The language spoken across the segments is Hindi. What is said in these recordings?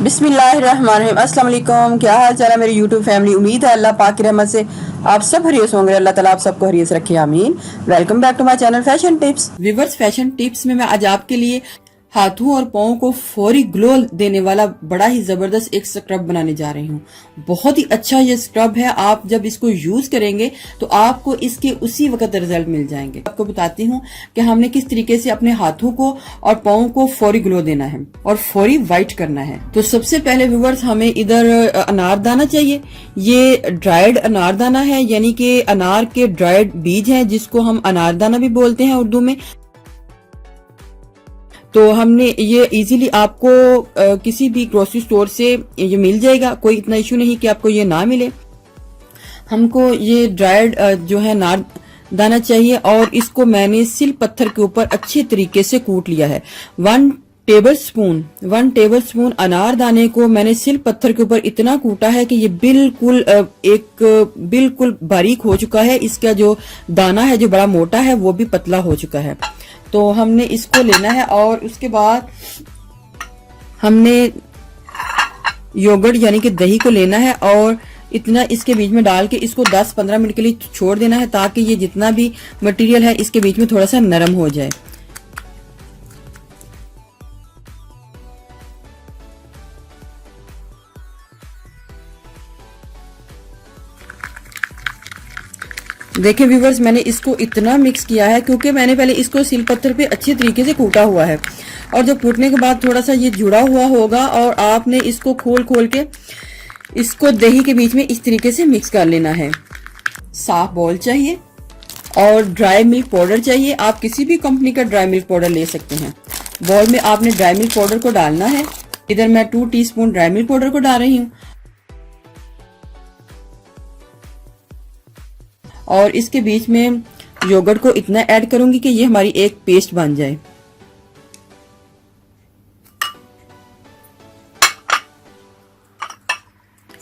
बिस्मिल्लाहिर्रहमानिर्रहीम। अस्सलाम वालेकुम। क्या हाल चाल है मेरी यूट्यूब फैमिली। उम्मीद है अल्लाह पाक की रहमत से आप सब हरीस होंगे। अल्लाह ताला आप सबको हरीस रखे, आमीन। Welcome back to my channel fashion tips. Viewers, fashion tips में मैं आज आपके लिए हाथों और पाँव को फौरी ग्लो देने वाला बड़ा ही जबरदस्त एक स्क्रब बनाने जा रही हूँ। बहुत ही अच्छा ये स्क्रब है। आप जब इसको यूज करेंगे तो आपको इसके उसी वक्त रिजल्ट मिल जाएंगे। आपको बताती हूँ कि हमने किस तरीके से अपने हाथों को और पाँव को फौरी ग्लो देना है और फौरी व्हाइट करना है। तो सबसे पहले व्यूअर्स, हमें इधर अनारदाना चाहिए। ये ड्राइड अनारदाना है, यानी कि अनार के ड्राइड बीज है, जिसको हम अनारदाना भी बोलते हैं उर्दू में। तो हमने ये इजीली आपको किसी भी ग्रोसरी स्टोर से ये मिल जाएगा। कोई इतना इशू नहीं कि आपको ये ना मिले। हमको ये ड्राइड जो है नार दाना चाहिए और इसको मैंने सिल पत्थर के ऊपर अच्छे तरीके से कूट लिया है। 1 टेबलस्पून अनार दाने को मैंने सिल पत्थर के ऊपर इतना कूटा है कि ये बिल्कुल बारीक हो चुका है। इसका जो दाना है जो बड़ा मोटा है वो भी पतला हो चुका है। तो हमने इसको लेना है और उसके बाद हमने योगर्ट यानी कि दही को लेना है और इतना इसके बीच में डाल के इसको 10-15 मिनट के लिए छोड़ देना है, ताकि ये जितना भी मटेरियल है इसके बीच में थोड़ा सा नरम हो जाए। देखिए व्यूवर्स, मैंने इसको इतना मिक्स किया है क्योंकि मैंने पहले इसको सिल पत्थर पे अच्छे तरीके से कूटा हुआ है और जब कूटने के बाद थोड़ा सा ये जुड़ा हुआ होगा और आपने इसको खोल के इसको दही के बीच में इस तरीके से मिक्स कर लेना है। साफ बॉल चाहिए और ड्राई मिल्क पाउडर चाहिए। आप किसी भी कंपनी का ड्राई मिल्क पाउडर ले सकते हैं। बॉल में आपने ड्राई मिल्क पाउडर को डालना है। इधर मैं 2 टीस्पून ड्राई मिल्क पाउडर को डाल रही हूँ और इसके बीच में योगर्ट को इतना ऐड करूंगी कि ये हमारी एक पेस्ट बन जाए।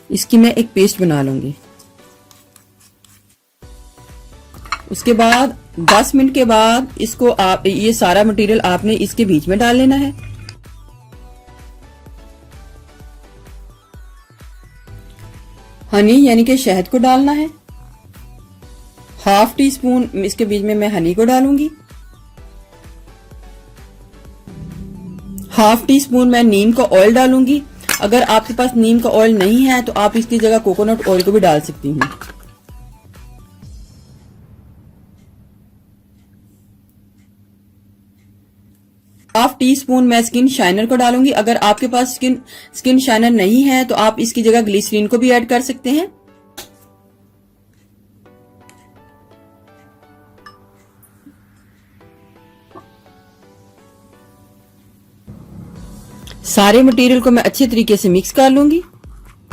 इसकी मैं एक पेस्ट बना लूंगी। उसके बाद 10 मिनट के बाद इसको आप ये सारा मटेरियल आपने इसके बीच में डाल लेना है। हनी यानी कि शहद को डालना है। 1/2 टीस्पून इसके बीच में मैं हनी को डालूंगी। 1/2 टीस्पून मैं नीम का ऑयल डालूंगी। अगर आपके पास नीम का ऑयल नहीं है तो आप इसकी जगह कोकोनट ऑयल को भी डाल सकती हैं। हाफ टी स्पून मैं स्किन शाइनर को डालूंगी। अगर आपके पास स्किन शाइनर नहीं है तो आप इसकी जगह ग्लिसरीन को भी ऐड कर सकते हैं। सारे मटेरियल को मैं अच्छे तरीके से मिक्स कर लूंगी।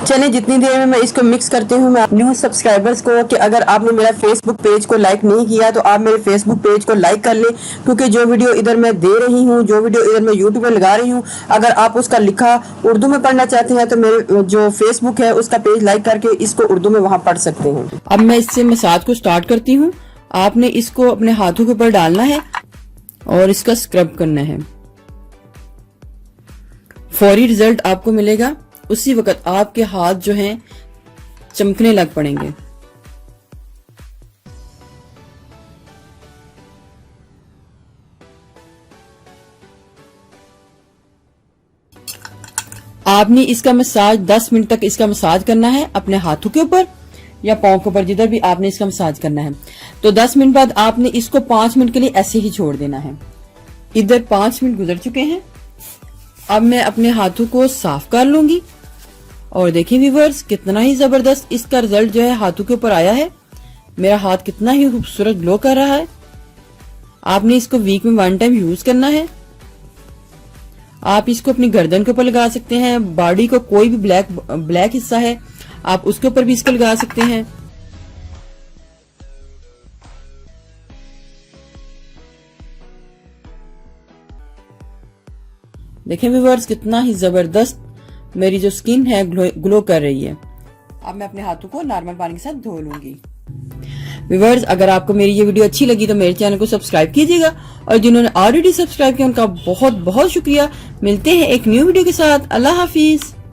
चलिए, जितनी देर में मैं इसको मिक्स करती हूँ, मैं न्यू सब्सक्राइबर्स को कि अगर आपने मेरा फेसबुक पेज को लाइक नहीं किया तो आप मेरे फेसबुक पेज को लाइक कर ले, क्योंकि जो वीडियो इधर मैं दे रही हूँ, जो वीडियो इधर मैं यूट्यूब में लगा रही हूँ, अगर आप उसका लिखा उर्दू में पढ़ना चाहते हैं तो मेरे जो फेसबुक है उसका पेज लाइक करके इसको उर्दू में वहां पढ़ सकते हैं। अब मैं इससे मसाज को स्टार्ट करती हूँ। आपने इसको अपने हाथों के ऊपर डालना है और इसका स्क्रब करना है। फौरी रिजल्ट आपको मिलेगा। उसी वक्त आपके हाथ जो हैं चमकने लग पड़ेंगे। आपने इसका मसाज 10 मिनट तक इसका मसाज करना है अपने हाथों के ऊपर या पाँव के ऊपर, जिधर भी आपने इसका मसाज करना है। तो 10 मिनट बाद आपने इसको 5 मिनट के लिए ऐसे ही छोड़ देना है। इधर 5 मिनट गुजर चुके हैं। अब मैं अपने हाथों को साफ कर लूंगी और देखिए व्यूअर्स, कितना ही जबरदस्त इसका रिजल्ट जो है हाथों के ऊपर आया है। मेरा हाथ कितना ही खूबसूरत ग्लो कर रहा है। आपने इसको वीक में 1 टाइम यूज करना है। आप इसको अपनी गर्दन के ऊपर लगा सकते हैं। बॉडी को कोई भी ब्लैक हिस्सा है आप उसके ऊपर भी इसको लगा सकते हैं। देखें व्यूअर्स, कितना ही जबरदस्त मेरी जो स्किन है ग्लो कर रही है। अब मैं अपने हाथों को नॉर्मल पानी के साथ धो लूंगी। व्यूअर्स, अगर आपको मेरी ये वीडियो अच्छी लगी तो मेरे चैनल को सब्सक्राइब कीजिएगा और जिन्होंने ऑलरेडी सब्सक्राइब किया उनका बहुत बहुत शुक्रिया। मिलते हैं एक न्यू वीडियो के साथ। अल्लाह हाफिज।